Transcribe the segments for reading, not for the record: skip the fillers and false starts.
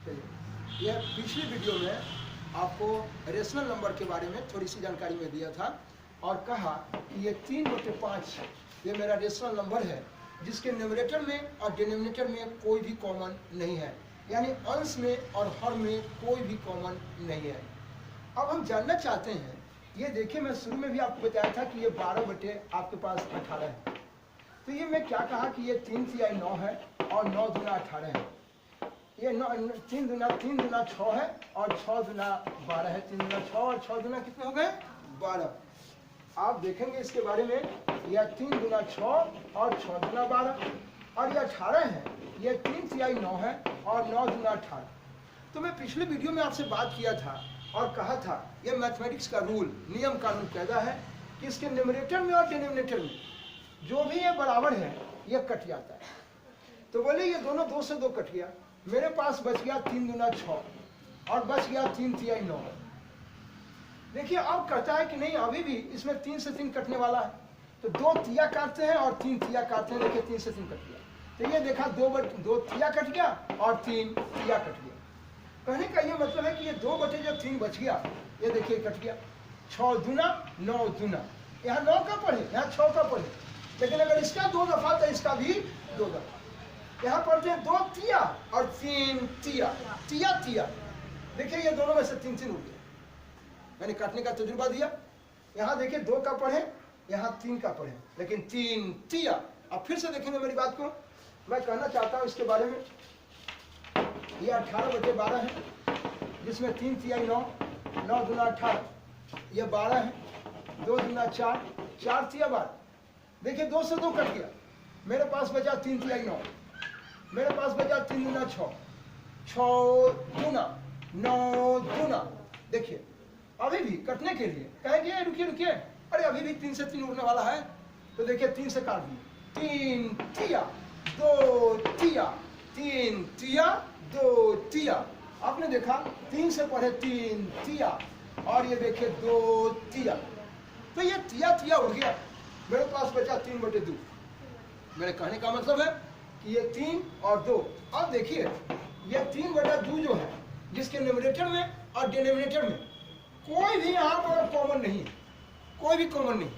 चलिए, यह पिछली वीडियो में आपको रेशनल नंबर के बारे में थोड़ी सी जानकारी में दिया था और कहा कि ये 3/5 ये मेरा रेशनल नंबर है जिसके न्यूमरेटर में और डिनोमिनेटर में कोई भी कॉमन नहीं है, यानी अंश में और हर में कोई भी कॉमन नहीं है। अब हम जानना चाहते हैं, ये देखिए मैं शुरू में भी आपको बताया था कि ये 12 बटे आपके पास 18 है। तो ये मैं क्या कहा कि ये 3 तिहाई 9 है और 9 दूना 18 है। ये 3 दूना 6 है और 6 दूना 12 है। 3 दूना 6 और 6 दूना कितने हो गए? 12। आप देखेंगे इसके बारे में, यह 3 दूना 6 और 6 दूना 12 और ये 18 है। ये 3 तिहाई 9 है और 9 दूना 18। तो मैं पिछले वीडियो में आपसे बात किया था और कहा था ये मैथमेटिक्स का रूल, नियम कानून कहता है कि इसके न्यूमरेटर में और डिनोमिनेटर में जो भी ये बराबर है ये कट जाता है। तो बोले ये दोनों 2 से 2 कट गया, मेरे पास बच गया 3 दूना 6 और बच गया 3 तिहाई 9। देखिए अब कहता है कि नहीं, अभी भी इसमें 3 से 3 कटने वाला है, तो 2 तिया काटते हैं और 3 तिया काटते हैं। देखिए 3 से 3 कट गया, तो ये देखा 2 तिया कट गया और 3 तिया कट गया। कहने का ये मतलब है कि ये 2 बटे जो 3 बच गया, ये देखिए कट गया। 6 दूना 9 दूना, यहाँ 9 का पढ़े यहाँ 6 का पढ़े, लेकिन अगर इसका 2 दफा तो इसका भी 2 दफा। यहाँ पढ़ते हैं 2 तिया और 3 तिया, तिया तिया। देखिए ये दोनों में से 3 3 हो गया, मैंने काटने का तजुर्बा दिया। यहाँ देखिए 2 का पढ़े, यहाँ 3 का पढ़े, लेकिन 3 तिया। अब फिर से देखेंगे मेरी बात को, मैं कहना चाहता हूँ इसके बारे में। ये 18 बटे 12 है जिसमें 3 तिहाई 9, 9 दूना 18, ये 12 है। 2 दूना 4, 4 तिया 12। देखिए 2 से 2 कट गया, मेरे पास बचा 3 तिहाई 9, मेरे पास बचा 3 दूना 6, 6 दूना 9 दूना। देखिए अभी भी कटने के लिए कहेंगे रुकिए रुकिए, अरे अभी भी 3 से 3 उड़ने वाला है, तो देखिए 3 से काट दिए। 3 तिया 2 तिया, 3 तिया 2 तिया। आपने देखा 3 से पढ़े 3 तिया और ये देखिए 2 तिया, तो ये तिया तिया उड़ गया, मेरे पास बचा 3 बटे 2। मेरे कहने का मतलब है कि ये 3 और 2। अब देखिए ये 3 बटा 2 जो है जिसके न्यूमरेटर में और डिनोमिनेटर में कोई भी यहाँ पर कॉमन नहीं है, कोई भी कॉमन नहीं।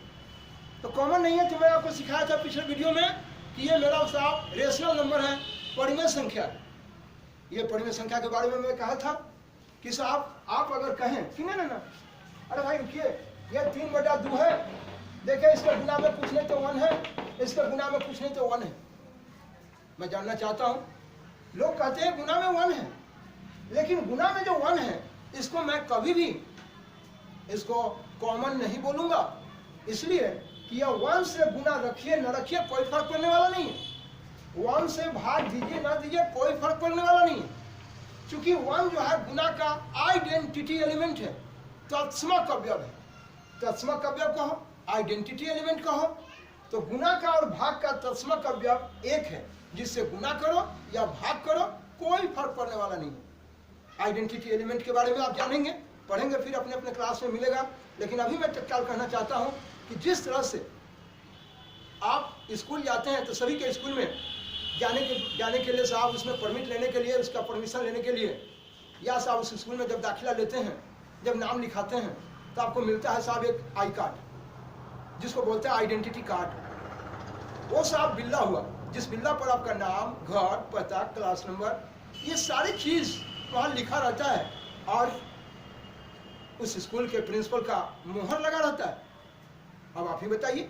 तो कॉमन नहीं है तो मैं आपको सिखाया था पिछले वीडियो में कि ये मेरा साहब रेशनल नंबर है, परिमेय संख्या। ये परिमेय संख्या के बारे में मैं कहा था कि साहब आप अगर कहें कि ना ना, अरे भाई रुकिए ये 3 बटा 2 है, देखिए इसके गुना में कुछ नहीं तो 1 है, इसके गुना में कुछ नहीं तो 1 है। मैं जानना चाहता हूँ, लोग कहते हैं गुना में 1 है, लेकिन गुना में जो 1 है इसको मैं कभी भी इसको कॉमन नहीं बोलूंगा, इसलिए कि यह 1 से गुना रखिए न रखिए कोई फर्क पड़ने वाला नहीं है। 1 से भाग दीजिए ना दीजिए कोई फर्क पड़ने वाला नहीं है, क्योंकि 1 जो है गुना का आइडेंटिटी एलिमेंट है, तत्समक अवयव है। तत्समक अवयव कहो, आइडेंटिटी एलिमेंट कहो, तो गुना का और भाग का तत्समक अवयव एक है, जिससे गुना करो या भाग करो कोई फर्क पड़ने वाला नहीं है। आइडेंटिटी एलिमेंट के बारे में आप जानेंगे, पढ़ेंगे, फिर अपने अपने क्लास में मिलेगा। लेकिन अभी मैं तत्काल कहना चाहता हूं कि जिस तरह से आप स्कूल जाते हैं तो सभी के स्कूल में जाने के लिए साहब उसमें परमिट लेने के लिए, उसका परमिशन लेने के लिए, या साहब उस स्कूल में जब दाखिला लेते हैं, जब नाम लिखाते हैं तो आपको मिलता है साहब एक आई कार्ड, जिसको बोलते हैं आइडेंटिटी कार्ड। वो साहब बिल्ला हुआ, जिस बिल्ला पर आपका नाम, घर, पता, क्लास नंबर, ये सारी चीज वहां लिखा रहता है और उस स्कूल के प्रिंसिपल का मुहर लगा रहता है। अब आप ही बताइए,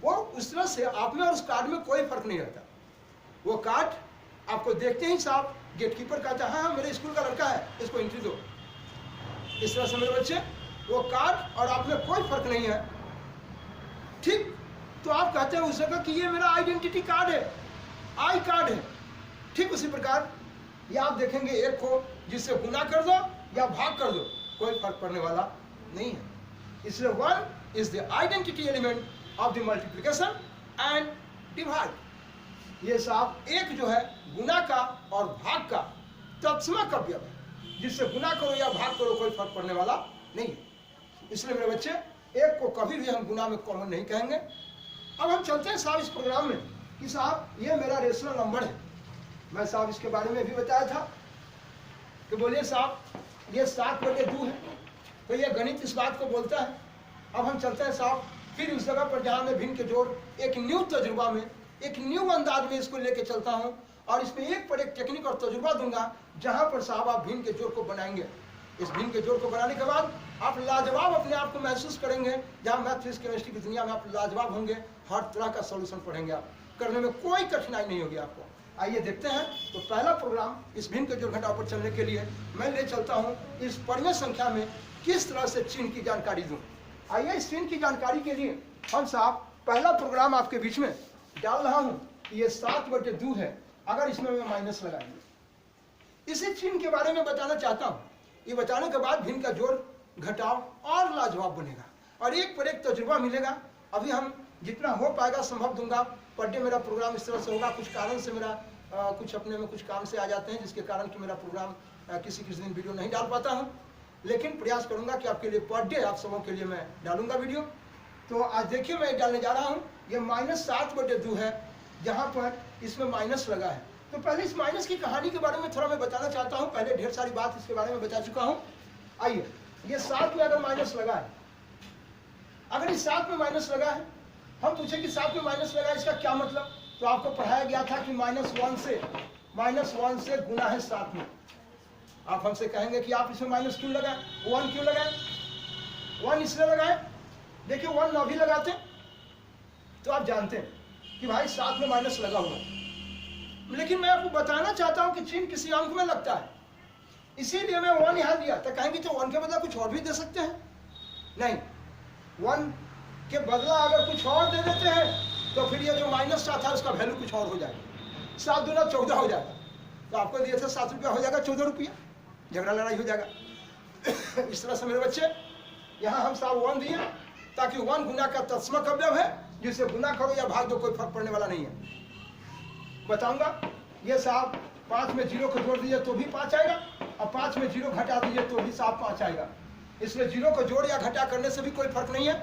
वो उस तरह से आप में और उस कार्ड में कोई फर्क नहीं रहता। वो कार्ड आपको देखते ही साहब गेटकीपर कहता है हाँ मेरे स्कूल का लड़का है, इसको एंट्री दो। इस तरह से मेरे बच्चे, वो कार्ड और आप में कोई फर्क नहीं है, ठीक। तो आप कहते हैं उस जगह कि ये मेरा आइडेंटिटी कार्ड है, आई कार्ड है। ठीक उसी प्रकार ये आप देखेंगे एक को जिससे गुना कर दो या भाग कर दो कोई फर्क पड़ने वाला नहीं है। इसलिए 1 is the identity element of the multiplication and divide. ये साहब एक जो है गुना का और भाग का तत्समक अवयव है, जिससे गुना करो या भाग करो कोई फर्क पड़ने वाला नहीं है। इसलिए मेरे बच्चे एक को कभी भी हम गुना में कॉमन नहीं कहेंगे। अब हम चलते हैं साहब इस प्रोग्राम में कि साहब ये मेरा रेशनल नंबर है। मैं साहब इसके बारे में भी बताया था कि बोलिए साहब ये 7/2 है, तो ये गणित इस बात को बोलता है। अब हम चलते हैं साहब फिर उस जगह पर जहाँ मैं भिन्न के जोड़ एक न्यू तजुर्बा में, एक न्यू अंदाज में इसको लेके चलता हूँ और इसमें एक पर एक टेक्निक और तजुर्बा दूंगा, जहाँ पर साहब आप भिन्न के जोड़ को बनाएंगे। इस भिन्न के जोड़ को बनाने के बाद आप लाजवाब अपने आप को महसूस करेंगे, जहाँ मैथ फिजिक्स केमिस्ट्री की दुनिया में आप लाजवाब होंगे। हर तरह का सॉल्यूशन पढ़ेंगे, आप करने में कोई कठिनाई नहीं होगी आपको। आइए देखते हैं। तो पहला प्रोग्राम इस भिन्न के जोड़ घटाव पर चलने के लिए मैं ले चलता हूँ इस परिमेय संख्या में किस तरह से चिन्ह की जानकारी दूँ। आइए इस चिन्ह की जानकारी के लिए हम साहब पहला प्रोग्राम आपके बीच में डाल रहा हूँ। ये 7/2 है, अगर इसमें मैं माइनस लगाएंगे। इसी चिन्ह के बारे में बताना चाहता हूँ। ये बताने के बाद भिन्न का जोड़ घटाव और लाजवाब बनेगा और एक पर एक तजुर्बा मिलेगा। अभी हम जितना हो पाएगा संभव दूंगा। पर डे मेरा प्रोग्राम इस तरह से होगा। कुछ कारण से मेरा कुछ अपने में कुछ काम से आ जाते हैं, जिसके कारण कि मेरा प्रोग्राम किसी दिन वीडियो नहीं डाल पाता हूँ, लेकिन प्रयास करूंगा कि आपके लिए पर डे आप सबों के लिए मैं डालूंगा वीडियो। तो आज देखिए मैं डालने जा रहा हूँ। ये -7/2 है, जहाँ पर इसमें माइनस लगा है। तो पहले इस माइनस की कहानी के बारे में थोड़ा मैं बताना चाहता हूँ। पहले ढेर सारी बात इसके बारे में बता चुका हूँ। आइए, ये 7 में अगर माइनस लगा है, अगर इस 7 में माइनस लगा है, हम पूछे कि 7 में माइनस लगा है इसका क्या मतलब, तो आपको पढ़ाया गया था कि -1 से गुना है 7 में। आप हमसे कहेंगे कि आप इसमें माइनस क्यों लगाए, 1 क्यों लगाए? 1 इसलिए लगाए, देखिए 1 ना भी लगाते तो आप जानते हैं कि भाई 7 में माइनस लगा हुआ है। लेकिन मैं आपको बताना चाहता हूं कि चिन्ह किसी अंक में लगता है, इसीलिए मैं 1 यहां दिया। तो कहेंगे तो 1 के बदला कुछ और भी दे सकते हैं? नहीं, 1 के बदला अगर कुछ और दे देते हैं तो फिर ये जो माइनस था उसका वैल्यू कुछ और हो जाएगा। 7 दूना 14 हो जाएगा। तो आपको दिए थे 7 रुपया, हो जाएगा 14 रुपया, झगड़ा लड़ाई हो जाएगा। इस तरह से मेरे बच्चे यहाँ हम साहब 1 दिए, ताकि 1 गुना का तत्समक अवयव है, जिसे गुना करो या भाग दो कोई फर्क पड़ने वाला नहीं है। बताऊंगा। ये साहब 5 में 0 को जोड़ दीजिए तो भी 5 आएगा, और 5 में 0 घटा दीजिए तो भी साहब 5 आएगा। इसलिए 0 को जोड़ या घटा करने से भी कोई फर्क नहीं है।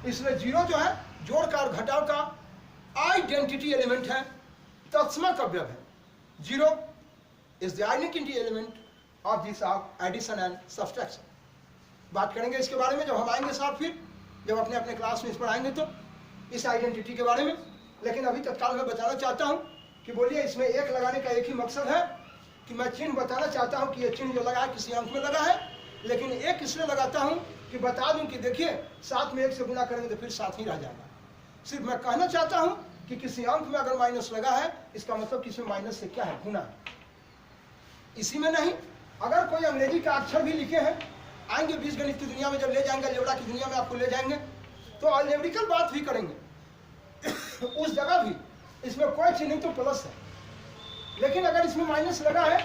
इसलिए 0 जो है जोड़ का और घटाव का आइडेंटिटी एलिमेंट है, तत्समक अवयव है। 0 is the identity element of this addition and subtraction. बात करेंगे इसके बारे में जब हम आएंगे साहब, फिर जब अपने अपने क्लास में इस पर आएंगे तो इस आइडेंटिटी के बारे में। लेकिन अभी तत्काल मैं बताना चाहता हूं कि बोलिए इसमें 1 लगाने का एक ही मकसद है कि मैं चिन्ह बताना चाहता हूं कि ये चिन्ह जो लगा है किसी अंक में लगा है। लेकिन 1 इसलिए लगाता हूं कि बता दूं कि देखिए 7 में 1 से गुना करेंगे तो फिर 7 ही रह जाएगा। सिर्फ मैं कहना चाहता हूं कि किसी अंक में अगर माइनस लगा है, इसका मतलब कि इसमें माइनस से क्या है, गुना है। इसी में नहीं, अगर कोई अंग्रेजी का अक्षर भी लिखे हैं, आएंगे बीजगणित की दुनिया में, जब ले जाएंगे अलजेब्रा की दुनिया में आपको ले जाएंगे, तो अलजेब्रिकल बात भी करेंगे। उस जगह भी इसमें कोई चीज नहीं तो प्लस है। लेकिन अगर इसमें माइनस लगा है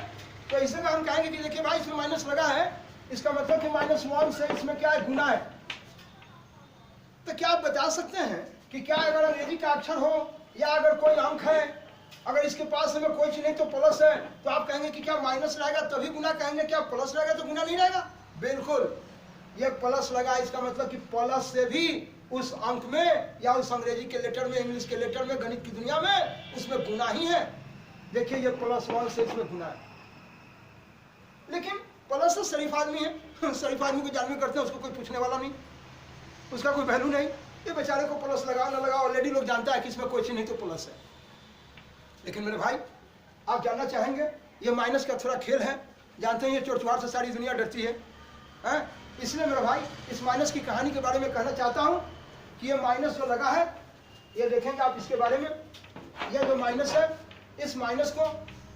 तो इस जगह हम कहेंगे कि देखिए भाई इसमें माइनस लगा है, इसका मतलब कि -1 से इसमें क्या है, गुना है। तो क्या आप बता सकते हैं कि क्या अगर अंग्रेजी का अक्षर हो या अगर कोई अंक है, अगर इसके पास में कोई चीज नहीं तो प्लस है, तो आप कहेंगे कि क्या माइनस रहेगा तभी गुना कहेंगे, क्या प्लस रहेगा तो गुना नहीं रहेगा? बिल्कुल, ये प्लस लगा, इसका मतलब कि प्लस से भी उस अंक में या उस अंग्रेजी के लेटर में, इंग्लिश के लेटर में, गणित की दुनिया में उसमें गुना ही है। देखिए ये +1 से इसमें गुना है। लेकिन प्लस तो शरीफ आदमी है, शरीफ आदमी को जानवी करते हैं, उसको कोई पूछने वाला नहीं, उसका कोई वैल्यू नहीं। ये बेचारे को प्लस लगाओ ना लगाओ, ऑलरेडी लोग जानता है कि इसमें कोई चीज नहीं तो प्लस है। लेकिन मेरे भाई आप जानना चाहेंगे, ये माइनस का थोड़ा खेल है, जानते हैं ये चोर-चुहार से सारी दुनिया डरती है। इसलिए मेरे भाई इस माइनस की कहानी के बारे में कहना चाहता हूं कि ये माइनस जो लगा है, ये देखेंगे आप इसके बारे में, ये जो माइनस है, इस माइनस को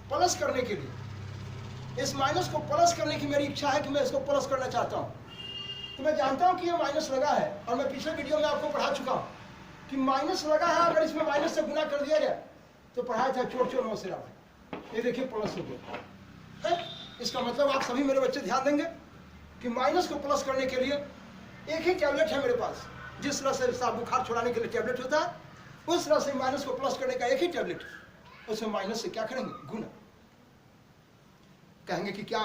प्लस करने के लिए, इस माइनस को प्लस करने की मेरी इच्छा है कि मैं इसको प्लस करना चाहता हूं। तो मैं जानता हूं कि ये माइनस लगा है, और मैं पिछले वीडियो में आपको पढ़ा चुका हूं कि माइनस लगा है, अगर इसमें माइनस से गुना कर दिया जाए तो पढ़ाया था चोर चोर मौसेरा भाई। ये देखिए प्लस हो गया है। इसका मतलब आप सभी मेरे बच्चे ध्यान देंगे कि माइनस को प्लस करने के लिए एक ही टैबलेट है मेरे पास। जिस तरह से साफ बुखार छुड़ाने के लिए टैबलेट होता है, उस तरह से माइनस को प्लस करने का एक ही टैबलेट है। उसमें माइनस से क्या करेंगे, गुना। कहेंगे कि क्या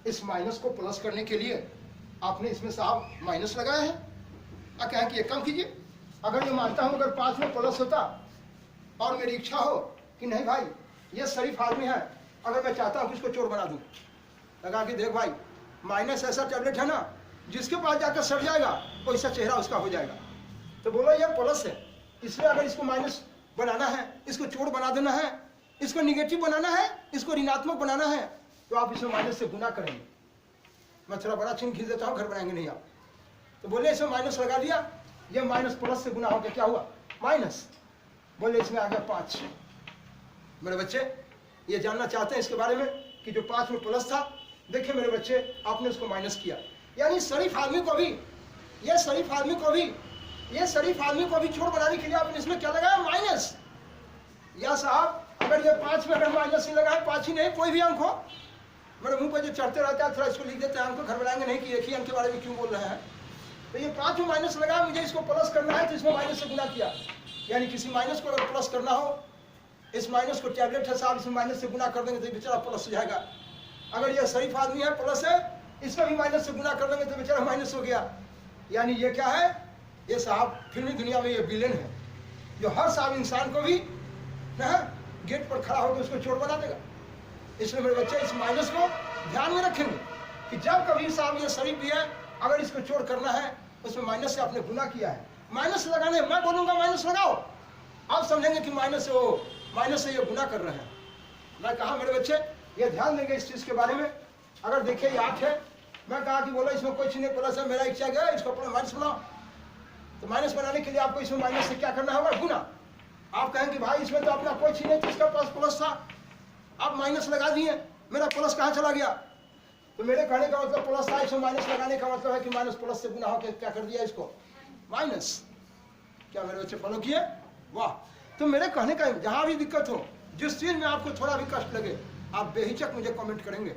इस माइनस को प्लस करने के लिए आपने इसमें साहब माइनस लगाया है? कहें कि ये कम कीजिए। अगर मैं मानता हूं अगर 5 में प्लस होता और मेरी इच्छा हो कि नहीं भाई ये शरीफ आदमी है, अगर मैं चाहता हूं कि इसको चोर बना दूं, लगा कि देख भाई माइनस ऐसा टैबलेट है ना जिसके पास जाकर सड़ जाएगा वैसा चेहरा उसका हो जाएगा। तो बोलो ये प्लस है, इसलिए अगर इसको माइनस बनाना है, इसको चोर बना देना है, इसको निगेटिव बनाना है, इसको ऋणात्मक बनाना है, तो आप इसमें माइनस से गुना करेंगे। मैं थोड़ा बड़ा चिन्ह खींच देता हूँ, घर बनाएंगे नहीं आप। तो बोले इसमें माइनस लगा दिया, ये माइनस प्लस से गुना हो गया, क्या हुआ माइनस। बोले इसमें आ गया 5। मेरे बच्चे ये जानना चाहते हैं इसके बारे में कि जो 5 में प्लस था, देखिए मेरे बच्चे आपने उसको माइनस किया, यानी शरीफ आदमी को भी, ये शरीफ आदमी को भी, ये शरीफ आदमी को भी चोर बनाने के लिए आपने इसमें क्या लगाया माइनस। या साहब अगर ये 5 में अगर माइनस ही लगाए, 5 ही नहीं कोई भी अंक हो, मेरे मुंह पर जो चढ़ते रहता है थोड़ा इसको लिख देते हैं, अंक घर बनाएंगे नहीं कि एक ही अंक के बारे में क्यों बोल रहे हैं। तो ये 5 में माइनस लगाया, मुझे इसको प्लस करना है तो इसमें माइनस से गुना किया, यानी किसी माइनस को अगर प्लस करना हो, इस माइनस को टैबलेट है साहब इसमें माइनस से गुना कर देंगे तो बेचारा प्लस हो जाएगा। अगर ये शरीफ आदमी है प्लस है, इसमें भी माइनस से गुना कर देंगे तो बेचारा माइनस हो गया। यानी ये क्या है, ये साहब फिल्मी दुनिया में ये विलेन है जो हर साहब इंसान को भी गेट पर खड़ा होकर उसको चोर बना देगा। इसलिए मेरे बच्चे इस माइनस को ध्यान में रखेंगे कि जब कभी साहब ये शरीफ भी है, अगर इसको चोर करना है उसमें माइनस से आपने गुना किया है, माइनस लगाने मैं बोलूंगा माइनस लगाओ, आप समझेंगे कि माइनस से ये गुना कर रहे हैं। मैं कहा मेरे बच्चे ये ध्यान देंगे इस चीज के बारे में। अगर देखिए ये 8 है, मैं कहा कि बोलो इसमें कोई चीज नहीं प्लस है, मेरा इच्छा गया इसको माइनस बनाओ, तो माइनस बनाने के लिए आपको इसमें माइनस से क्या करना होगा गुना। आप कहेंगे भाई इसमें तो अपना कोई चीज नहीं, इसका पास प्लस था, आप माइनस लगा दिए, मेरा प्लस कहाँ चला गया। तो मेरे कहने का मतलब प्लस था, इसमें माइनस लगाने का मतलब है कि माइनस प्लस से गुना होकर क्या कर दिया इसको माइनस। क्या मेरे बच्चे फॉलो किए, वाह। तो मेरे कहने का जहां भी दिक्कत हो, जिस चीज में आपको थोड़ा भी कष्ट लगे, आप बेहिचक मुझे कमेंट करेंगे,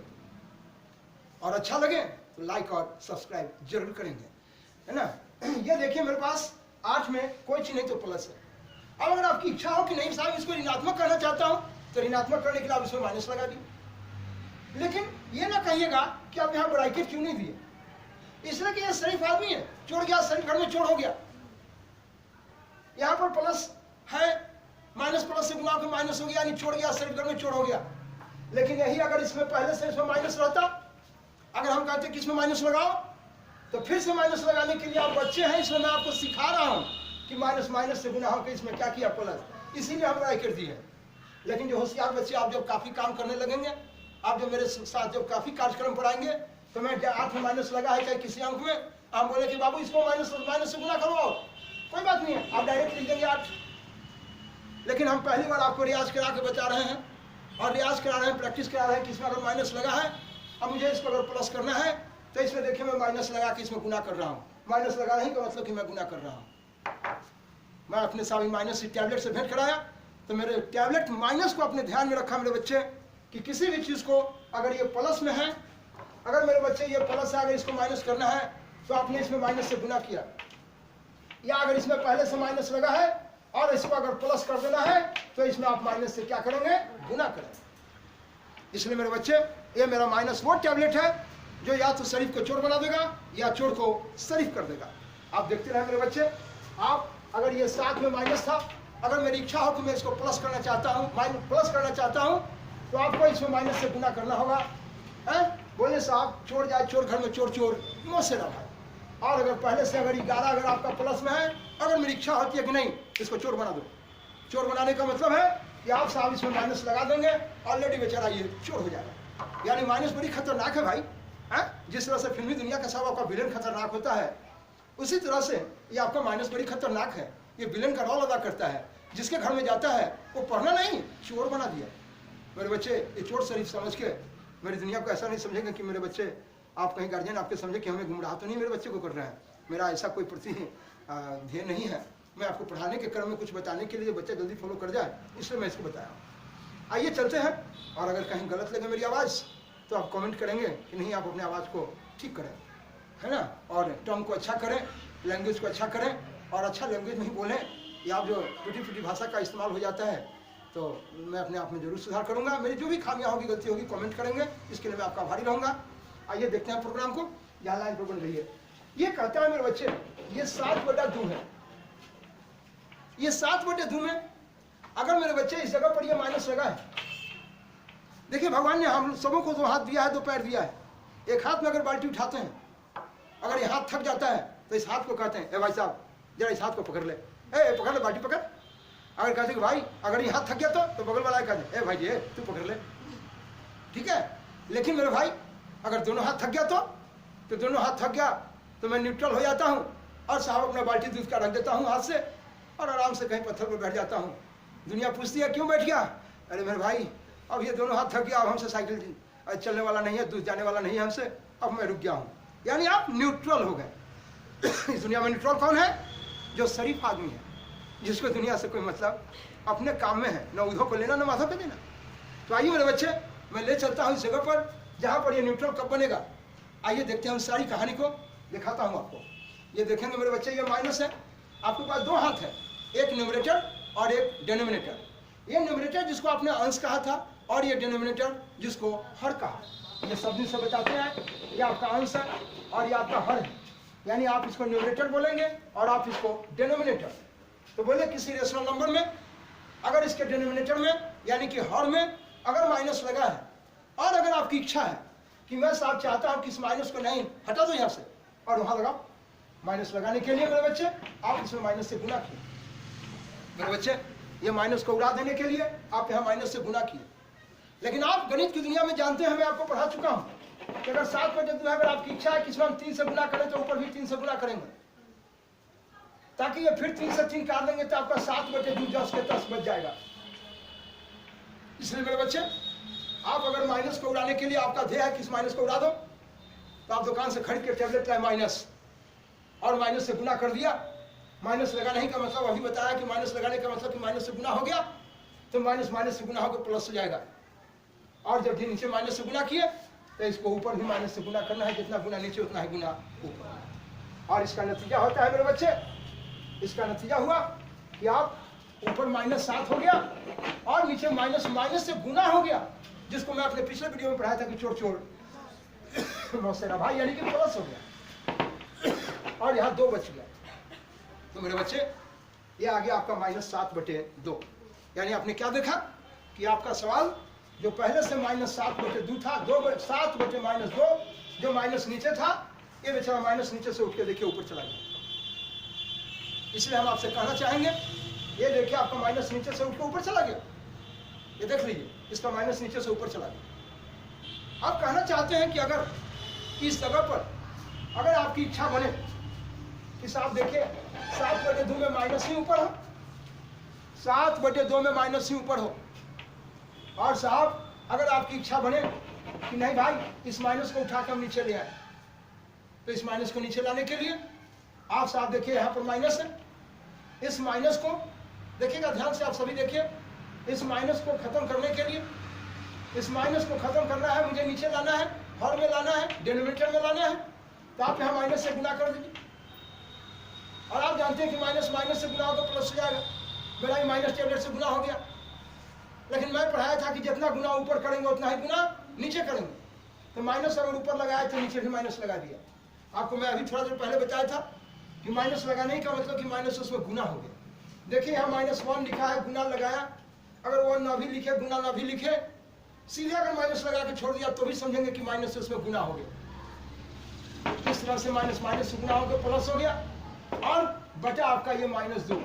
और अच्छा लगे तो लाइक और सब्सक्राइब जरूर करेंगे, है ना। ये देखिए मेरे पास 8 में कोई चीज नहीं तो प्लस है। अब अगर आपकी इच्छा हो कि नहीं साहब इसको ऋणात्मक करना चाहता हूं, तो ऋणात्मक करने के लिए आप इसमें माइनस लगा दी। लेकिन ये ना कहिएगा कि आप यहाँ ब्रैकेट क्यों नहीं दिए, इसलिए कि ये शरीफ आदमी है, चोर गया शरीफ घर में चोर हो गया। यहाँ पर प्लस है, माइनस प्लस से गुना के माइनस हो गया, यानी चोर गया शरीफ घर में चोर हो गया। लेकिन यही अगर इसमें पहले से इसमें माइनस रहता, अगर हम कहते कि इसमें माइनस लगाओ, तो फिर से माइनस लगाने के लिए आप बच्चे हैं, इसमें मैं आपको सिखा रहा हूं कि माइनस माइनस से गुना होकर इसमें क्या किया प्लस, इसीलिए हम ब्रैकेट दी है। लेकिन जो होशियार बच्चे आप जब काफी काम करने लगेंगे, आप जब मेरे साथ जब काफी कार्यक्रम पढ़ाएंगे, तो मैं 8 में माइनस लगा है चाहे किसी अंक में, आप बोले कि बाबू इसको माइनस से गुना करो, कोई बात नहीं है, आप डायरेक्ट लिख देंगे 8। लेकिन हम पहली बार आपको रियाज करा के बता रहे हैं, और रियाज करा रहे हैं, प्रैक्टिस करा रहे हैं कि इसमें अगर माइनस लगा है, अब मुझे इसको अगर प्लस करना है, तो इसमें देखिए मैं माइनस लगा के इसमें गुना कर रहा हूँ। माइनस लगा नहीं का मतलब कि मैं गुना कर रहा हूँ। मैं अपने साथ माइनस से टैबलेट से भेंट कराया, तो मेरे टैबलेट माइनस को अपने ध्यान में रखा मेरे बच्चे कि किसी भी चीज को अगर ये प्लस में है, अगर मेरे बच्चे ये प्लस है, अगर इसको माइनस करना है तो आपने इसमें माइनस से गुना किया, या अगर इसमें पहले से माइनस लगा है और इसको अगर प्लस कर देना है तो इसमें आप माइनस से क्या करेंगे गुना करेंगे। इसलिए मेरे बच्चे ये मेरा माइनस वो टैबलेट है जो या तो शरीफ को चोर बना देगा या चोर को शरीफ कर देगा। आप देखते रहे मेरे बच्चे, आप अगर ये 7 में माइनस था, अगर मेरी इच्छा हो कि मैं इसको प्लस करना चाहता हूँ, प्लस करना चाहता हूँ, तो आपको इसमें माइनस से गुना करना होगा। बोले साहब चोर जाए चोर घर में चोर चोर मुँह से रहा है। और अगर पहले से अगर 11 अगर आपका प्लस में है, अगर मेरी इच्छा होती है कि नहीं इसको चोर बना दो, चोर बनाने का मतलब है कि आप साहब इसमें माइनस लगा देंगे, ऑलरेडी बेचारा ये चोर हो जाएगा। यानी माइनस बड़ी खतरनाक है भाई। जिस तरह से फिल्मी दुनिया का साहब आपका विलेन खतरनाक होता है, उसी तरह से ये आपका माइनस बड़ी खतरनाक है। ये विलेन का रोल अदा करता है, जिसके घर में जाता है वो पढ़ना नहीं चोर बना दिया। मेरे बच्चे ये चोर शरीफ समझ के मेरी दुनिया को ऐसा नहीं समझेंगे कि मेरे बच्चे आप कहीं गार्जियन आपके समझे कि हमें गुमराह तो नहीं मेरे बच्चे को कर रहे हैं। मेरा ऐसा कोई प्रति ध्येय नहीं है। मैं आपको पढ़ाने के क्रम में कुछ बताने के लिए बच्चा जल्दी फॉलो कर जाए, इसलिए मैं इसको बताया। आइए चलते हैं, और अगर कहीं गलत लगे मेरी आवाज़ तो आप कमेंट करेंगे कि नहीं आप अपने आवाज़ को ठीक करें, है ना, और टर्म को अच्छा करें, लैंग्वेज को अच्छा करें, और अच्छा लैंग्वेज में ही बोलें। या जो टूटी फूटी भाषा का इस्तेमाल हो जाता है तो मैं अपने आप में जरूर सुधार करूंगा। मेरी जो भी खामियां होगी गलती होगी कमेंट करेंगे, इसके लिए मैं आपका आभारी रहूंगा। आइए देखते हैं प्रोग्राम को, यहाँ लाइन पर बन रही है। ये कहता है मेरे बच्चे ये 7/2 है। ये 7/2 में अगर मेरे बच्चे इस जगह पर ये माइनस लगा है, देखिए भगवान ने हम सबों को 2 हाथ दिया है, 2 पैर दिया है। एक हाथ में अगर बाल्टी उठाते हैं, अगर ये हाथ थक जाता है तो इस हाथ को कहते हैं, ए भाई साहब जरा इस हाथ को पकड़ ले, ए पकड़ ले, बाल्टी पकड़। अगर कहते हैं कि भाई अगर ये हाथ थक गया तो बगल वाला कहते हैं, ए भाई जी तू पकड़ ले, ठीक है। लेकिन मेरे भाई अगर दोनों हाथ थक गया तो दोनों हाथ थक गया तो मैं न्यूट्रल हो जाता हूँ और साहब अपना बाल्टी दूध का रख देता हूँ हाथ से और आराम से कहीं पत्थर पर बैठ जाता हूँ। दुनिया पूछती है क्यों बैठ गया? अरे मेरे भाई अब ये दोनों हाथ थक गया, अब हमसे साइकिल चलने वाला नहीं है, दूध जाने वाला नहीं है हमसे, अब मैं रुक गया हूँ। यानी आप न्यूट्रल हो गए। इस दुनिया में न्यूट्रल कौन है? जो शरीफ आदमी है, जिसको दुनिया से कोई मतलब अपने काम में है, न उधो को लेना न माधो को देना। तो आइए मेरे बच्चे, मैं ले चलता हूँ इस जगह पर जहाँ पर ये न्यूट्रल कब बनेगा। आइए देखते हैं, सारी कहानी को दिखाता हूँ आपको। ये देखेंगे मेरे बच्चे, ये माइनस है, आपके पास 2 हाथ है, एक न्यूमरेटर और एक डिनोमिनेटर। ये न्यूमरेटर जिसको आपने अंश कहा था और ये डिनोमिनेटर जिसको हर कहा। ये सब दिन से बताते हैं, ये आपका अंश है और ये आपका हर है। यानी आप इसको न्यूमरेटर बोलेंगे और आप इसको डिनोमिनेटर। तो बोले किसी रेशनल नंबर में अगर इसके डिनोमिनेटर में यानी कि हर में अगर माइनस लगा है और अगर आपकी इच्छा है कि मैं साहब चाहता हूं कि इस माइनस को नहीं हटा दो यहाँ से और वहां लगाओ, माइनस लगाने के लिए मेरे बच्चे आप इसमें माइनस से गुना किए। मेरे बच्चे ये माइनस को उड़ा देने के लिए आप यहाँ माइनस से गुना किए। लेकिन आप गणित की दुनिया में जानते हैं, मैं आपको पढ़ा चुका हूं कि अगर 7 बटे 2 अगर आपकी इच्छा है कि इसमें हम 3 से गुना करें तो ऊपर भी 3 से गुना करेंगे, ताकि ये फिर 3 से 3 काट देंगे तो आपका 7 बटे 2 10 के 10 बच जाएगा। इसलिए मेरे बच्चे आप अगर माइनस को उड़ाने के लिए आपका ध्येय है कि इस माइनस को उड़ा दो, तो आप दुकान से खरीद के टेबलेट लाए माइनस और माइनस से गुना कर दिया। माइनस लगाने का मतलब अभी बताया कि माइनस लगाने का मतलब कि माइनस से गुना हो गया तो माइनस माइनस से गुना होकर प्लस हो जाएगा। और जब भी नीचे माइनस से गुना किए तो इसको ऊपर भी माइनस से गुना करना है, जितना गुना नीचे उतना ही गुना ऊपर। और इसका नतीजा होता है मेरे बच्चे, इसका नतीजा हुआ कि आप ऊपर -7 हो गया और नीचे माइनस माइनस से गुना हो गया, जिसको मैं अपने पिछले वीडियो में पढ़ाया था कि चोर चोर मौसेरा भाई, यानी कि प्लस हो गया और यहाँ 2 बच गया। तो मेरे बच्चे ये आ गया आपका -7 बटे 2। यानी आपने क्या देखा कि आपका सवाल जो पहले से -7 बटे 2 था, 7 बटे -2, जो माइनस नीचे था ये बेचारा माइनस नीचे से उठ के देखिए ऊपर चला गया। इसलिए हम आपसे कहना चाहेंगे, ये देखिए आपका माइनस नीचे से उठ के ऊपर चला गया, ये देख लीजिए इसका माइनस नीचे से ऊपर चला गया। आप कहना चाहते हैं कि अगर इस जगह पर अगर आपकी इच्छा बने कि साहब देखिए 7 बटे 2 में माइनस ही ऊपर हो, 7 बटे 2 में माइनस ही ऊपर हो, और साहब अगर आपकी इच्छा बने कि नहीं भाई इस माइनस को उठा कर हम नीचे ले आए, तो इस माइनस को नीचे लाने के लिए आप साहब देखिए यहाँ पर माइनस है, इस माइनस को देखिएगा ध्यान से, आप सभी देखिए, इस माइनस को खत्म करने के लिए, इस माइनस को खत्म करना है, मुझे नीचे लाना है, हर में लाना है, डिनोमिनेटर में लाना है, तो आप यहाँ माइनस से गुना कर दीजिए। और आप जानते हैं कि माइनस माइनस से गुना हो तो प्लस हो जाएगा। मेरा ही माइनस टेबलेट से गुना हो गया, लेकिन मैं पढ़ाया था कि जितना गुना ऊपर करेंगे उतना ही गुना नीचे करेंगे। तो माइनस अगर ऊपर लगाया तो नीचे भी माइनस लगा दिया। आपको मैं अभी थोड़ा देर पहले बताया था कि माइनस लगाने का मतलब कि माइनस उसमें गुना हो गया। देखिए यहाँ -1 लिखा है, गुना लगाया, अगर 1 ना भी लिखे गुना ना भी लिखे, सीधे अगर माइनस लगा के छोड़ दिया तो भी समझेंगे कि माइनस से उसमें गुना हो गया। इस तरह से माइनस माइनस से गुना हो गया, प्लस हो गया, और बचा आपका ये -2।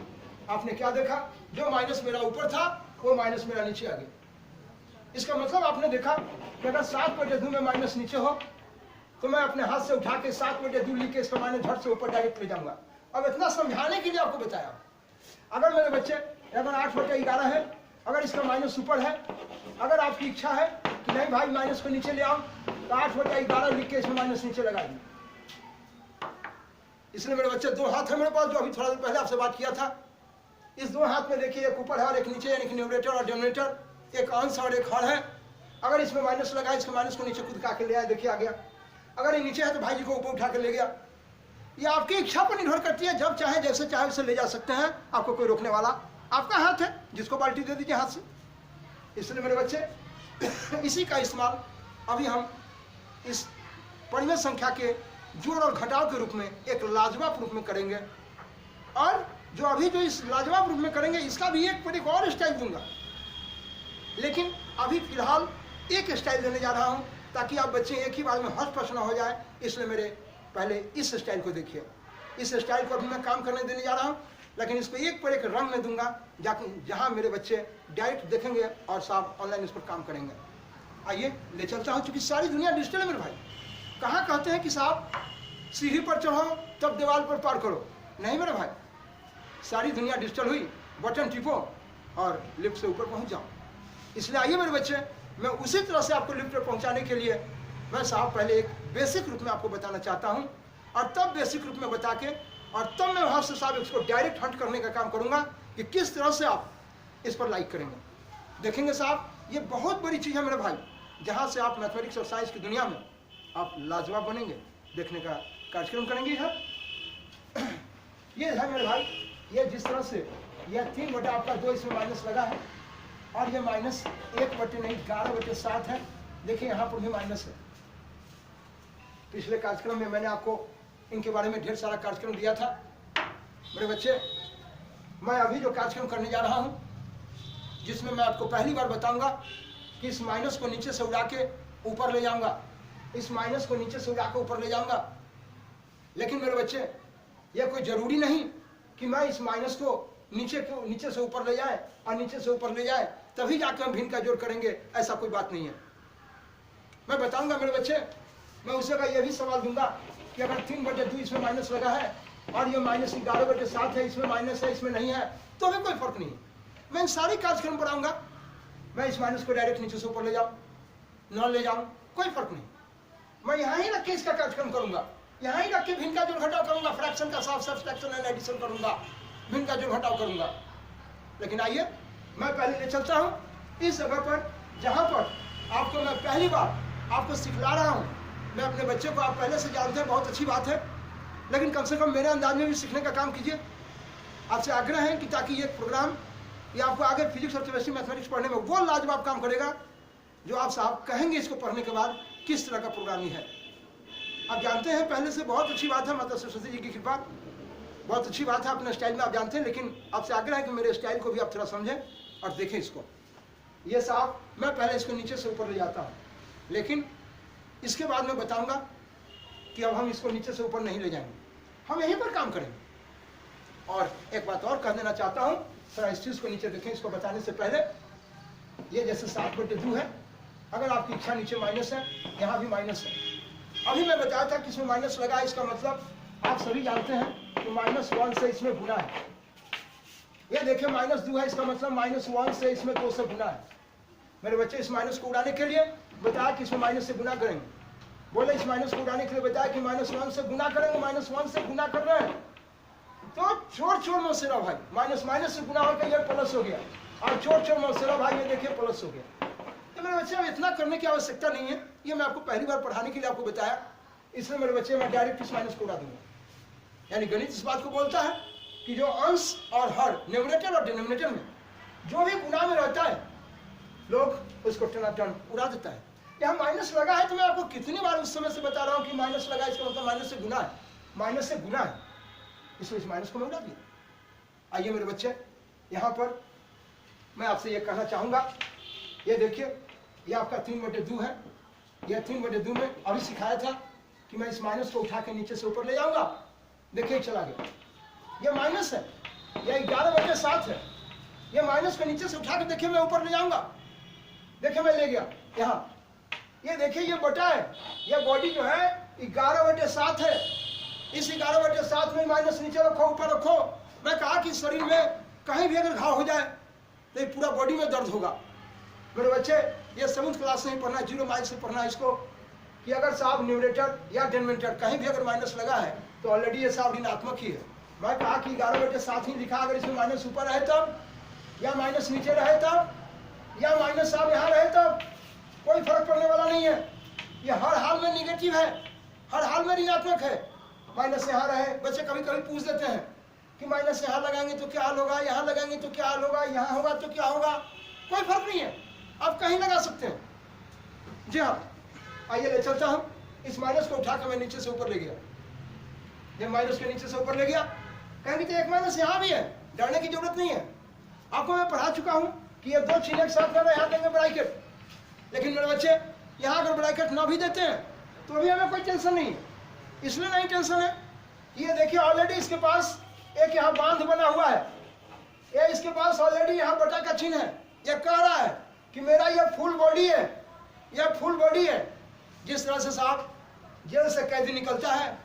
आपने क्या देखा, जो माइनस मेरा ऊपर था वो माइनस मेरा नीचे आ गया। इसका मतलब आपने देखा कि अगर 7 बटे 2 में माइनस नीचे हो तो मैं अपने हाथ से उठा के 7 बटे 2 लिख के इसका माइनस झट से ऊपर डायरेक्ट ले जाऊंगा। अब इतना समझाने के लिए आपको बताया। अगर मेरे बच्चे अगर 8 बटे 11 है, अगर इसका माइनस ऊपर है, अगर आपकी इच्छा है कि नहीं भाई माइनस को नीचे ले आओ, तो 8 बटे 11 लिख के इसमें माइनस नीचे लगा दी। इसलिए मेरे बच्चे 2 हाथ है मेरे पास, जो अभी थोड़ा देर पहले आपसे बात किया था। इस 2 हाथ में देखिए एक ऊपर है और एक नीचे, यानी कि न्यूमरेटर और डिनोमिनेटर, एक अंश और एक हर है। अगर इसमें माइनस लगा, इसके माइनस को नीचे खुद के ले आया, देखिए आ गया। अगर ये नीचे है तो भाई जी को ऊपर उठा के ले गया। ये आपकी इच्छा पर निर्भर करती है, जब चाहे जैसे चाहे उसे ले जा सकते हैं, आपको कोई रोकने वाला आपका हाथ है, जिसको बाल्टी दे दीजिए हाथ से। इसलिए मेरे बच्चे इसी का इस्तेमाल अभी हम इस परिमेय संख्या के जोड़ और घटाव के रूप में एक लाजवाब रूप में करेंगे। और जो अभी जो इस लाजवाब रूप में करेंगे इसका भी एक और स्टाइल दूंगा, लेकिन अभी फिलहाल एक स्टाइल देने जा रहा हूँ ताकि आप बच्चे एक ही बार में हस्त ना हो जाए, इसलिए मेरे पहले इस स्टाइल को देखिए। इस स्टाइल को अभी मैं काम करने देने जा रहा हूँ, लेकिन इसको एक पर एक रंग में दूंगा जहाँ मेरे बच्चे डायरेक्ट देखेंगे और साहब ऑनलाइन इस पर काम करेंगे। आइए ले चलता हूँ, क्योंकि सारी दुनिया डिजिटल है मेरे भाई। कहाँ कहते हैं कि साहब सीढ़ी पर चढ़ो तब दीवार पर पार करो, नहीं मेरे भाई, सारी दुनिया डिजिटल हुई, बटन टिपो और लिफ्ट से ऊपर पहुँच जाओ। इसलिए आइए मेरे बच्चे, मैं उसी तरह से आपको लिफ्ट पर पहुँचाने के लिए मैं साहब पहले एक बेसिक रूप में आपको बताना चाहता हूँ, और तब बेसिक रूप में बता के और तब मैं वहाँ से साहब इसको डायरेक्ट हंट करने का काम करूँगा कि किस तरह से आप इस पर लाइक करेंगे। देखेंगे साहब ये बहुत बड़ी चीज़ है मेरे भाई, जहाँ से आप मैथमेटिक्स और साइंस की दुनिया में आप लाजवाब बनेंगे। देखने का कार्यक्रम करेंगे। ये है मेरे भाई, ये जिस तरह से यह 3 बटा आपका 2 इसमें माइनस लगा है, और ये माइनस 1 बटे नहीं 11/7 है। देखिए यहाँ पर भी माइनस है। पिछले कार्यक्रम में मैंने आपको इनके बारे में ढेर सारा कार्यक्रम दिया था मेरे बच्चे। मैं अभी जो कार्यक्रम करने जा रहा हूँ, जिसमें मैं आपको पहली बार बताऊंगा कि इस माइनस को नीचे से उड़ा के ऊपर ले जाऊंगा, इस माइनस को नीचे से उड़ा के ऊपर ले जाऊंगा। लेकिन मेरे बच्चे यह कोई जरूरी नहीं कि मैं इस माइनस को नीचे से ऊपर ले जाए और नीचे से ऊपर ले जाए तभी जाकर हम भिन्न का जोड़ करेंगे, ऐसा कोई बात नहीं है। मैं बताऊंगा मेरे बच्चे, मैं उसे का यह भी सवाल दूंगा कि अगर 3/2 इसमें माइनस लगा है और ये माइनस 11/7 है, इसमें माइनस है इसमें नहीं है, तो भी कोई फर्क नहीं है। मैं इन सारी कार्यक्रम पढ़ाऊंगा। मैं इस माइनस को डायरेक्ट नीचे से ऊपर ले जाऊं, न ले जाऊं, कोई फर्क नहीं। मैं यहाँ ही रख के इसका कार्यक्रम करूंगा, यहाँ ही रख के भिन्न का जोड़ घटाव करूंगा, फ्रैक्शन का साफ सब्सट्रैक्शन एंड एडिशन करूंगा, भिन्न का जोड़ घटाव करूंगा। लेकिन आइए मैं पहले ले चलता हूँ इस जगह पर जहाँ पर आपको मैं पहली बार आपको सिखला रहा हूँ। मैं अपने बच्चे को आप पहले से जानते हैं, बहुत अच्छी बात है, लेकिन कम से कम मेरे अंदाज में भी सीखने का काम कीजिए। आपसे आग्रह है कि ताकि ये प्रोग्राम ये आपको आगे फिजिक्स और केमिस्ट्री मैथमेटिक्स पढ़ने में वो लाजवाब काम करेगा जो आप साहब कहेंगे इसको पढ़ने के बाद किस तरह का प्रोग्राम ही है। आप जानते हैं पहले से, बहुत अच्छी बात है, माता सरस्वती जी की कृपा, बहुत अच्छी बात है, अपने स्टाइल में आप जानते हैं। लेकिन आपसे आग्रह है कि मेरे स्टाइल को भी आप थोड़ा समझें और देखें इसको। ये साहब मैं पहले इसको नीचे से ऊपर ले जाता हूँ, लेकिन इसके बाद मैं बताऊंगा कि अब हम इसको नीचे से ऊपर नहीं ले जाएंगे, हम यहीं पर काम करेंगे। और एक बात और कह देना चाहता हूँ, थोड़ा इस चीज़ को नीचे देखें। इसको बताने से पहले ये जैसे 7/2 है, अगर आपकी इच्छा नीचे माइनस है, यहाँ भी माइनस है। अभी मैं बताया था कि इसमें माइनस लगा, इसका मतलब आप सभी जानते हैं कि -1 से इसमें गुना है। ये देखिए -2 है, इसका मतलब -1 से इसमें 2 से गुना है। मेरे बच्चे इस माइनस को उड़ाने के लिए बताया कि इसमें माइनस से गुना करेंगे। बोले इस माइनस को उड़ाने के लिए बताया कि -1 से गुना करेंगे, -1 से गुना कर रहे हैं तो छोड़ में से रहा भाई, माइनस से गुना होकर ये प्लस हो गया, और छोड़ में से रहा भाई, ये देखिए प्लस हो गया। तो मेरे बच्चे अब इतना करने की आवश्यकता नहीं है, ये मैं आपको पहली बार पढ़ाने के लिए आपको बताया, इसलिए मेरे बच्चे मैं डायरेक्ट इस माइनस को उड़ा दूंगा। यानी गणित इस बात को बोलता है कि जो अंश और हर, न्यूमरेटर और डिनोमिनेटर में जो भी गुना में रहता है, लोग उसको टनाटन उड़ा देता है। यहाँ माइनस लगा है तो मैं आपको कितनी बार उस समय से बता रहा हूँ कि माइनस लगा है, इसका मतलब माइनस से गुना है, माइनस से गुना है, इसलिए इस माइनस को मैं उड़ा दिया। आइए मेरे बच्चे, यहाँ पर मैं आपसे ये कहना चाहूँगा, ये देखिए ये आपका 3/2 है। यह 3/2 में अभी सिखाया था कि मैं इस माइनस को उठा के नीचे से ऊपर ले जाऊँगा। देखिए चला गया, यह माइनस है, यह 11/7 है। यह माइनस को नीचे से उठा के देखिए मैं ऊपर ले जाऊँगा, देखिए मैं ले गया यहाँ। ये देखिए ये बटा है, यह बॉडी जो है 11/7 है। इस 11/7 में माइनस नीचे रखो ऊपर रखो। मैं कहा कि शरीर में कहीं भी अगर घाव हो जाए तो ये पूरा बॉडी में दर्द होगा। मेरे बच्चे ये 7th क्लास से ही पढ़ना, 0 माइल से पढ़ना इसको, कि अगर साहब न्यूमरेटर या डिनोमिनेटर कहीं भी अगर माइनस लगा है तो ऑलरेडी ये साहब ऋणात्मक ही है। मैं कहा कि 11/7 ही लिखा, अगर इसमें माइनस ऊपर रहे तब, या माइनस नीचे रहे तब, या माइनस साहब यहाँ रहे तब, कोई फर्क पड़ने वाला नहीं है। ये हर हाल में निगेटिव है, हर हाल में ऋणात्मक है। माइनस यहाँ रहे, बच्चे कभी कभी पूछ देते हैं कि माइनस यहाँ लगाएंगे तो क्या हाल होगा, यहाँ लगाएंगे तो क्या हाल होगा, यहाँ होगा तो क्या होगा। कोई फर्क नहीं है, आप कहीं लगा सकते हैं। जी हाँ, आइए ले चलता हूँ। इस माइनस को उठाकर मैं नीचे से ऊपर ले गया, ये माइनस के नीचे से ऊपर ले गया। कहेंगे तो एक माइनस यहाँ भी है, डरने की जरूरत नहीं है। आपको मैं पढ़ा चुका हूँ कि ये 2 चीजें एक साथ करना, यहाँ देंगे ब्रैकेट, लेकिन मेरे बच्चे यहाँ अगर ब्रैकेट ना भी देते हैं तो अभी हमें कोई टेंशन नहीं है। इसलिए नहीं टेंशन है, ये देखिए ऑलरेडी इसके पास एक यहाँ बांध बना हुआ है, ये इसके पास ऑलरेडी यहाँ बटा का चिन्ह है। ये कह रहा है कि मेरा ये फुल बॉडी है, ये फुल बॉडी है। जिस तरह से साहब जेल से कैदी निकलता है,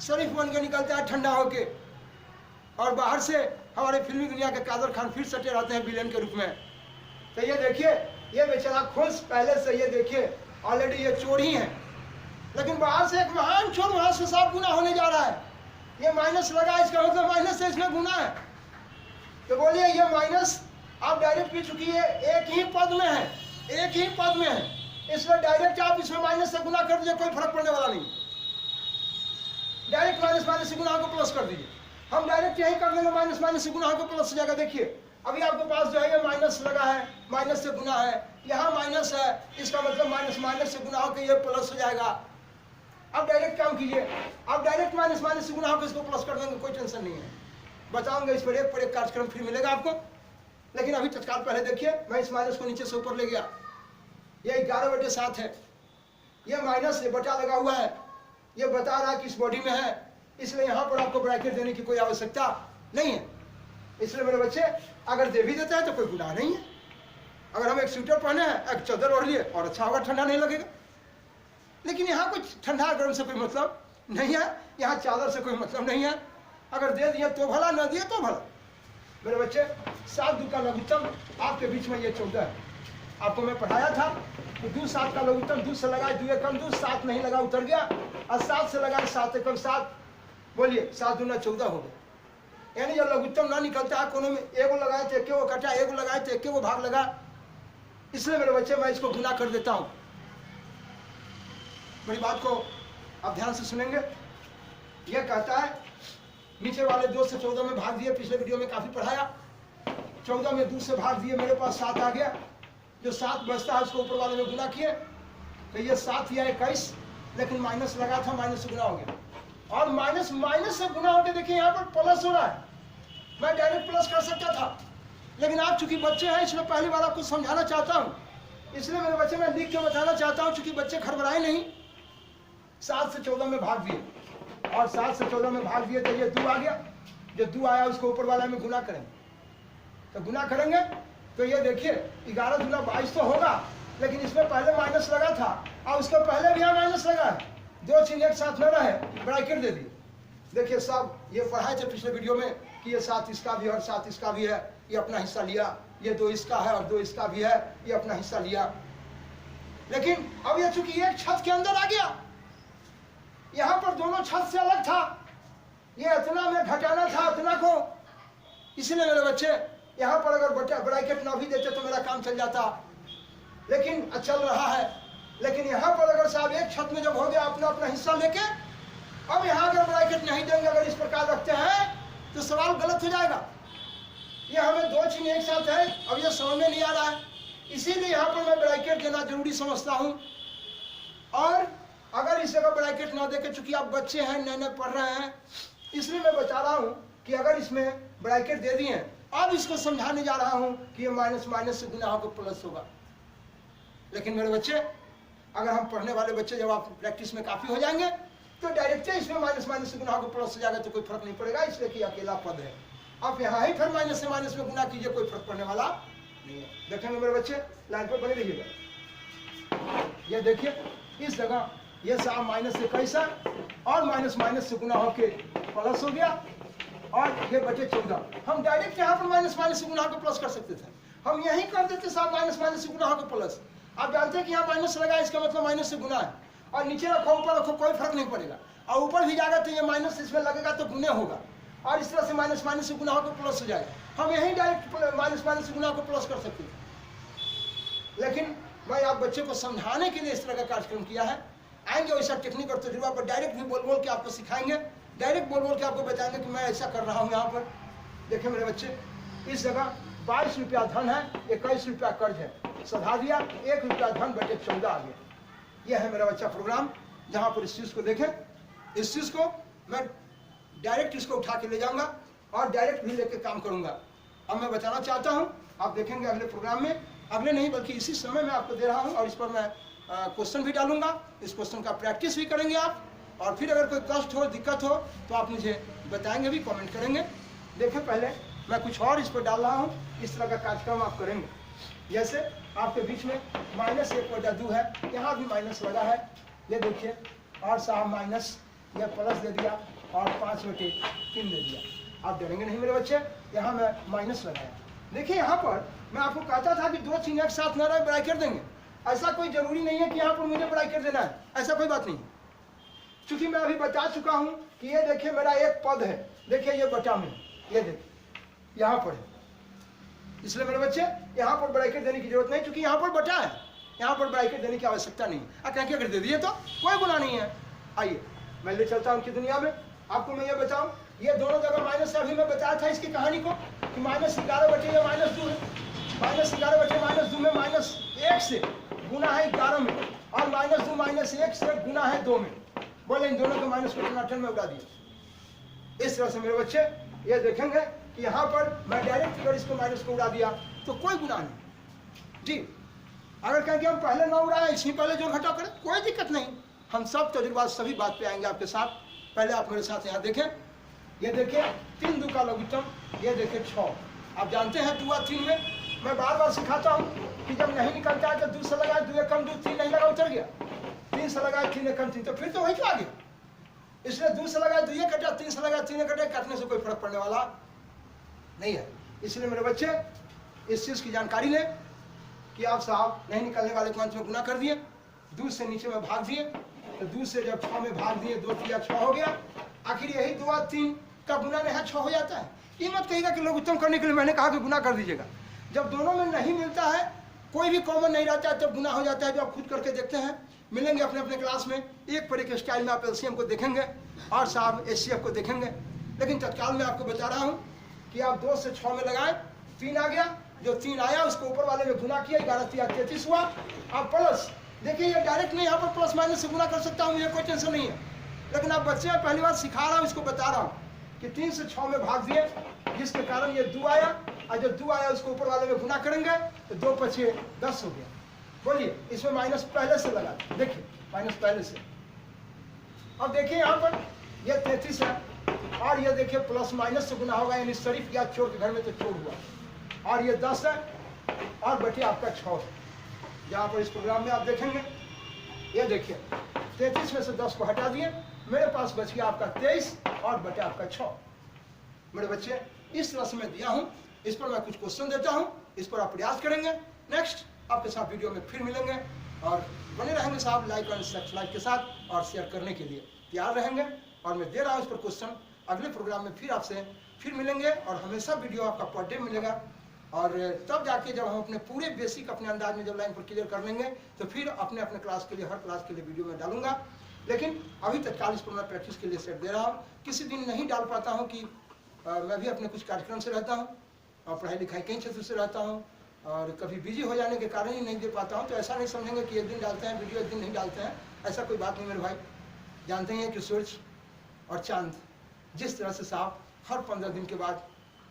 शरीफ बन के निकलता है ठंडा होके, और बाहर से हमारे फिल्मी दुनिया के कादर खान फिर सटे रहते हैं विलेन के रूप में। तो ये देखिए ये बेचारा खुश पहले से, ये देखिए ऑलरेडी ये चोर ही है, लेकिन बाहर से एक महान चोर वहां से साफ गुना होने जा रहा है। ये माइनस लगा, इसका मतलब माइनस से इसमें गुना है। तो बोलिए ये माइनस आप डायरेक्ट पी चुकी है, एक ही पद में है, एक ही पद में है, इसलिए डायरेक्ट आप इसमें माइनस से गुना कर दीजिए, कोई फर्क पड़ने वाला नहीं। डायरेक्ट माइनस माइनस से गुना को प्लस कर दीजिए। हम डायरेक्ट यही कर देंगे, माइनस माइनस से गुना को प्लस हो जाएगा। देखिए अभी आपके पास जो है ये माइनस लगा है, माइनस से गुना है, यहाँ माइनस है, इसका मतलब माइनस माइनस से गुना होकर ये प्लस हो जाएगा। अब डायरेक्ट काम कीजिए, आप डायरेक्ट माइनस माइनस से गुना होकर इसको प्लस कर देंगे, कोई टेंशन नहीं है। बताऊंगा इस पर एक कार्यक्रम फिर मिलेगा आपको, लेकिन अभी तत्काल पहले देखिए मैं इस माइनस को नीचे से ऊपर ले गया। ये 11/7 है, ये माइनस ये बटा लगा हुआ है, ये बता रहा है कि इस बॉडी में है, इसलिए यहाँ पर आपको ब्रैकेट देने की कोई आवश्यकता नहीं है। इसलिए मेरे बच्चे अगर दे भी देते हैं तो कोई गुनाह नहीं है। अगर हम एक स्वेटर पहने हैं, एक चादर ओढ़ लिए और अच्छा होगा, ठंडा नहीं लगेगा। लेकिन यहाँ कुछ ठंडा गर्म से कोई मतलब नहीं है, यहाँ चादर से कोई मतलब नहीं है। अगर दे दिए तो भला, न दिए तो भला। मेरे बच्चे 7 2 का लघुत्तम आपके बीच में ये 14 है। आपको मैं पढ़ाया था कि 2 7 का लघुत्तम, 2 से लगाए 2 एकम 2, 7 नहीं लगा उतर गया, और 7 से लगाए 7 एकम 7, बोलिए 7 दूना 14 हो गया। यानी जब लघुत्तम ना निकलता है कोनो में, एगो लगाए तो एक वो कटा, एगो लगाए तो एक वो भाग लगा। इसलिए मेरे बच्चे मैं इसको गुना कर देता हूँ। मेरी बात को आप ध्यान से सुनेंगे। यह कहता है नीचे वाले 2 से 14 में भाग दिए, पिछले वीडियो में काफी पढ़ाया। 14 में 2 से भाग दिए, मेरे पास 7 आ गया। जो 7 बचता है उसको ऊपर वाले में गुना किए, तो ये 7 या 21, लेकिन माइनस लगा था, माइनस से गुना हो गया। और माइनस माइनस से गुना होकर देखिए यहाँ पर प्लस हो रहा है। मैं डायरेक्ट प्लस कर सकता था, लेकिन आप चूंकि बच्चे हैं इसलिए पहली बार आपको समझाना चाहता हूँ। इसलिए मेरे बच्चे मैं लिख के बताना चाहता हूँ, चूंकि बच्चे घबराए नहीं। 7 से 14 में भाग दिए, और 7 से 14 में भाग दिए तो ये 2 आ गया। जो 2 आया उसको ऊपर वाला में गुना करेंगे, तो गुना करेंगे तो ये देखिए 11 दूना 22 तो होगा, लेकिन इसमें पहले माइनस लगा था और उसके पहले भी यहाँ माइनस लगा है। 2 चिन्ह एक साथ में रहे, ब्रैकेट दे दिए। देखिए सब ये पढ़ाए थे पिछले वीडियो में कि ये 7 इसका भी है और 7 इसका भी है, ये अपना हिस्सा लिया। ये 2 इसका है और 2 इसका भी है, ये अपना हिस्सा लिया। लेकिन अब ये चूंकि एक छत के अंदर आ गया, यहाँ पर दोनों छत से अलग था, ये इतना में घटाना था इतना को। इसलिए मेरे बच्चे यहाँ पर अगर ब्रैकेट ना भी देते तो मेरा काम चल जाता, लेकिन चल रहा है। लेकिन यहाँ पर अगर साहब एक छत में जब हो गया अपना अपना हिस्सा लेके, अब यहाँ अगर ब्रैकेट नहीं देंगे, अगर इस प्रकार रखते हैं तो सवाल गलत हो जाएगा। ये हमें 2 चिन्ह एक साथ है, अब ये समझ में नहीं आ रहा है, इसीलिए यहाँ पर मैं ब्रैकेट देना जरूरी समझता हूँ। और अगर इस जगह ब्रैकेट ना देके, चूंकि आप बच्चे हैं, नए नए पढ़ रहे हैं, इसलिए मैं बता रहा हूँ कि अगर इसमें ब्रैकेट दे दिए, अब इसको समझाने जा रहा हूँ कि ये माइनस माइनस से गुना होकर प्लस होगा। लेकिन मेरे बच्चे अगर हम पढ़ने वाले बच्चे जब आप प्रैक्टिस में काफी हो जाएंगे तो डायरेक्ट इसमें माइनस माइनस से गुना होकर प्लस हो जाएगा, तो कोई फर्क नहीं पड़ेगा, इसलिए कि अकेला पद है। आप यहाँ ही फिर माइनस से माइनस में गुना कीजिए, कोई फर्क पड़ने वाला नहीं है। देखेंगे मेरे बच्चे, लाइन पर बने रहिएगा। ये देखिए इस जगह ये साहब माइनस से 21 और माइनस माइनस से गुना होके प्लस हो गया, और ये बचे 14। हम डायरेक्ट यहाँ पर माइनस माइनस से गुना होकर प्लस कर सकते थे, हम यही कर देते साहब माइनस माइनस से गुना होकर प्लस। आप जानते हैं कि यहाँ माइनस लगा, इसका मतलब माइनस से गुना है, और नीचे रखो ऊपर रखो कोई फर्क नहीं पड़ेगा, और ऊपर भी जाएगा तो ये माइनस इसमें लगेगा तो गुने होगा, और इस तरह से माइनस माइनस से गुना होकर प्लस हो जाएगा। हम यही डायरेक्ट माइनस माइनस से गुना होकर प्लस कर सकते थे। लेकिन मैं आप बच्चे को समझाने के लिए इस तरह का कार्यक्रम किया है। आएंगे वैसा टेक्निक और तजुर्बा पर डायरेक्ट भी बोल बोल के आपको सिखाएंगे, डायरेक्ट बोल बोल के आपको बताएंगे कि मैं ऐसा कर रहा हूँ। यहाँ पर देखिए मेरे बच्चे, इस जगह 22 रुपया धन है, 21 रुपया कर्ज है, सधा दिया, 1 रुपया धन बटे 14 आ गया। यह है मेरा बच्चा प्रोग्राम, जहाँ पर इस चीज़ को देखें। इस चीज़ को मैं डायरेक्ट इसको उठा के ले जाऊँगा और डायरेक्ट भी लेके काम करूँगा। अब मैं बताना चाहता हूँ, आप देखेंगे अगले प्रोग्राम में अगले नहीं बल्कि इसी समय मैं आपको दे रहा हूँ, और इस पर मैं क्वेश्चन भी डालूंगा। इस क्वेश्चन का प्रैक्टिस भी करेंगे आप, और फिर अगर कोई कष्ट हो, दिक्कत हो तो आप मुझे बताएंगे भी, कमेंट करेंगे। देखिए पहले मैं कुछ और इस पर डाल रहा हूँ, इस तरह का कार्यक्रम आप करेंगे। जैसे आपके बीच में -1/2 है, यहाँ भी माइनस लगा है, ये देखिए, और साहब माइनस या प्लस दे दिया और 5/3 दे दिया। आप डरेंगे नहीं मेरे बच्चे, यहाँ मैं माइनस लगाया। देखिए यहाँ पर मैं आपको कहता था कि 2 चिन्ह एक साथ न रहे, ब्रैकेट देंगे। ऐसा कोई जरूरी नहीं है कि यहाँ पर मुझे ब्रैकेट देना है, ऐसा कोई बात नहीं। क्योंकि मैं अभी बता चुका हूँ कि ये देखिए मेरा एक पद है, देखिए ये बटा में, ये देखिए यहाँ पर है, इसलिए मेरे बच्चे यहाँ पर ब्रैकेट देने की जरूरत नहीं, क्योंकि यहाँ पर बटा है, यहाँ पर ब्रैकेट देने की आवश्यकता नहीं है। कहें कि अगर दे दिए तो कोई गुनाह नहीं है। आइए मैं ले चलता हूँ उनकी दुनिया में, आपको मैं ये बताऊँ, ये दोनों जगह माइनस है। अभी मैं बताया था इसकी कहानी को कि -11/2 है, -2 है, -11/-2 में -1 से गुना है 11 में, और -2 -1 से गुना है 2 में। बोले इन दोनों के माइनस को टनाटन में उड़ा दिया। इस तरह से मेरे बच्चे ये देखेंगे कि यहाँ पर मैं डायरेक्ट अगर इसको माइनस को उड़ा दिया तो कोई गुनाह नहीं जी। अगर कहें कि हम पहले ना उड़ाए, इसमें पहले जो घटा करें, कोई दिक्कत नहीं। हम सब तजुर्बा सभी बात पे आएंगे आपके साथ। पहले आप मेरे साथ यहाँ देखें, ये देखिए 3 2 का लघुत्तम, ये देखिए 6। आप जानते हैं 2 और 3 में मैं बार बार सिखाता हूँ कि जब नहीं निकलता है तो 2 से लगाए, 2 कम 2, 3 नहीं लगा, उतर गया। 3 से लगाए, 3 कम 3, तो फिर तो वही आ गया। इसलिए 2 से लगाए 2 कटा, 3 से लगाए 3 कटे, कटने से कोई फर्क पड़ने वाला नहीं है। इसलिए मेरे बच्चे इस चीज की जानकारी लें कि आप साहब नहीं निकलने वाले को अंत में गुना कर दिए, 2 से नीचे में भाग दिए, तो 2 से जब 6 में भाग दिए, 2 3 6 हो गया। आखिर यही 2 और 3 का गुना नहीं 6 हो जाता है। ये मत कहिएगा कि लोग उत्तम करने के लिए मैंने कहा कि गुना कर दीजिएगा। जब दोनों में नहीं मिलता है, कोई भी कॉमन नहीं रहता है, तब गुना हो जाता है। जो आप खुद करके देखते हैं, मिलेंगे अपने अपने क्लास में, एक पर एक स्टाइल में आप एलसीएम को देखेंगे और साहब एचसीएफ को देखेंगे। लेकिन तत्काल में आपको बता रहा हूँ कि आप 2 से 6 में लगाए, 3 आ गया, जो 3 आया उसको ऊपर वाले में गुना किया, 11 3 33 हुआ। आप प्लस देखिए, ये डायरेक्ट नहीं, यहाँ पर प्लस माइनस से गुना कर सकता हूँ, मुझे कोई टेंशन नहीं है। लेकिन आप बच्चे में पहली बार सिखा रहा हूँ, इसको बता रहा हूँ कि 3 से 6 में भाग दिए, जिसके कारण ये 2 आया, और जो 2 आया उसको ऊपर वाले में गुना करेंगे तो 2 × 6 10 हो गया। बोलिए, इसमें माइनस पहले से लगा, देखिए माइनस पहले से। अब देखिए यहाँ पर ये 33 है, और ये देखिए प्लस माइनस से गुना होगा, यानी शरीफ या चोर के घर में तो चोर हुआ। और ये 10 है, और बटे आपका 6। जहाँ पर इस प्रोग्राम में आप देखेंगे, ये देखिए 33 में से 10 को हटा दिए, मेरे पास बच गया आपका 23 और बटे आपका 6। मेरे बच्चे इस तरह से मैं दिया हूँ, इस पर मैं कुछ क्वेश्चन देता हूँ, इस पर आप प्रयास करेंगे। नेक्स्ट आपके साथ वीडियो में फिर मिलेंगे, और बने रहेंगे साहब लाइक और सब्सक्राइब के साथ, और शेयर करने के लिए तैयार रहेंगे। और मैं दे रहा हूँ इस पर क्वेश्चन, अगले प्रोग्राम में फिर आपसे फिर मिलेंगे, और हमेशा वीडियो आपका पर डे मिलेगा। और तब जाके जब हम अपने पूरे बेसिक अपने अंदाज में जब लाइन पर क्लियर कर लेंगे, तो फिर अपने अपने क्लास के लिए, हर क्लास के लिए वीडियो में डालूंगा। लेकिन अभी तत्काल इस पर मैं प्रैक्टिस के लिए सेट दे रहा हूँ। किसी दिन नहीं डाल पाता हूँ कि मैं भी अपने कुछ कार्यक्रम से रहता हूँ, और पढ़ाई लिखाई कई क्षेत्र से रहता हूँ, और कभी बिजी हो जाने के कारण ही नहीं दे पाता हूँ। तो ऐसा नहीं समझेंगे कि एक दिन डालते हैं वीडियो, एक दिन नहीं डालते हैं, ऐसा कोई बात नहीं मेरे भाई। जानते हैं कि सूरज और चांद जिस तरह से साहब हर 15 दिन के बाद,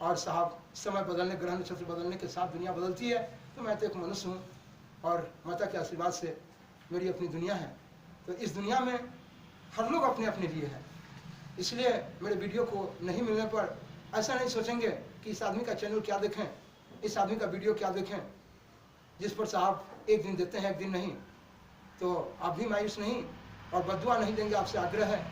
और साहब समय बदलने, ग्रह नक्षत्र बदलने के साथ दुनिया बदलती है। तो मैं तो एक मनुष्य हूँ, और माता के आशीर्वाद से मेरी अपनी दुनिया है। तो इस दुनिया में हर लोग अपने अपने लिए है। इसलिए मेरे वीडियो को नहीं मिलने पर ऐसा नहीं सोचेंगे कि इस आदमी का चैनल क्या देखें, इस आदमी का वीडियो क्या देखें, जिस पर साहब एक दिन देते हैं एक दिन नहीं। तो आप भी मायूस नहीं और बद्दुआ नहीं देंगे, आपसे आग्रह है।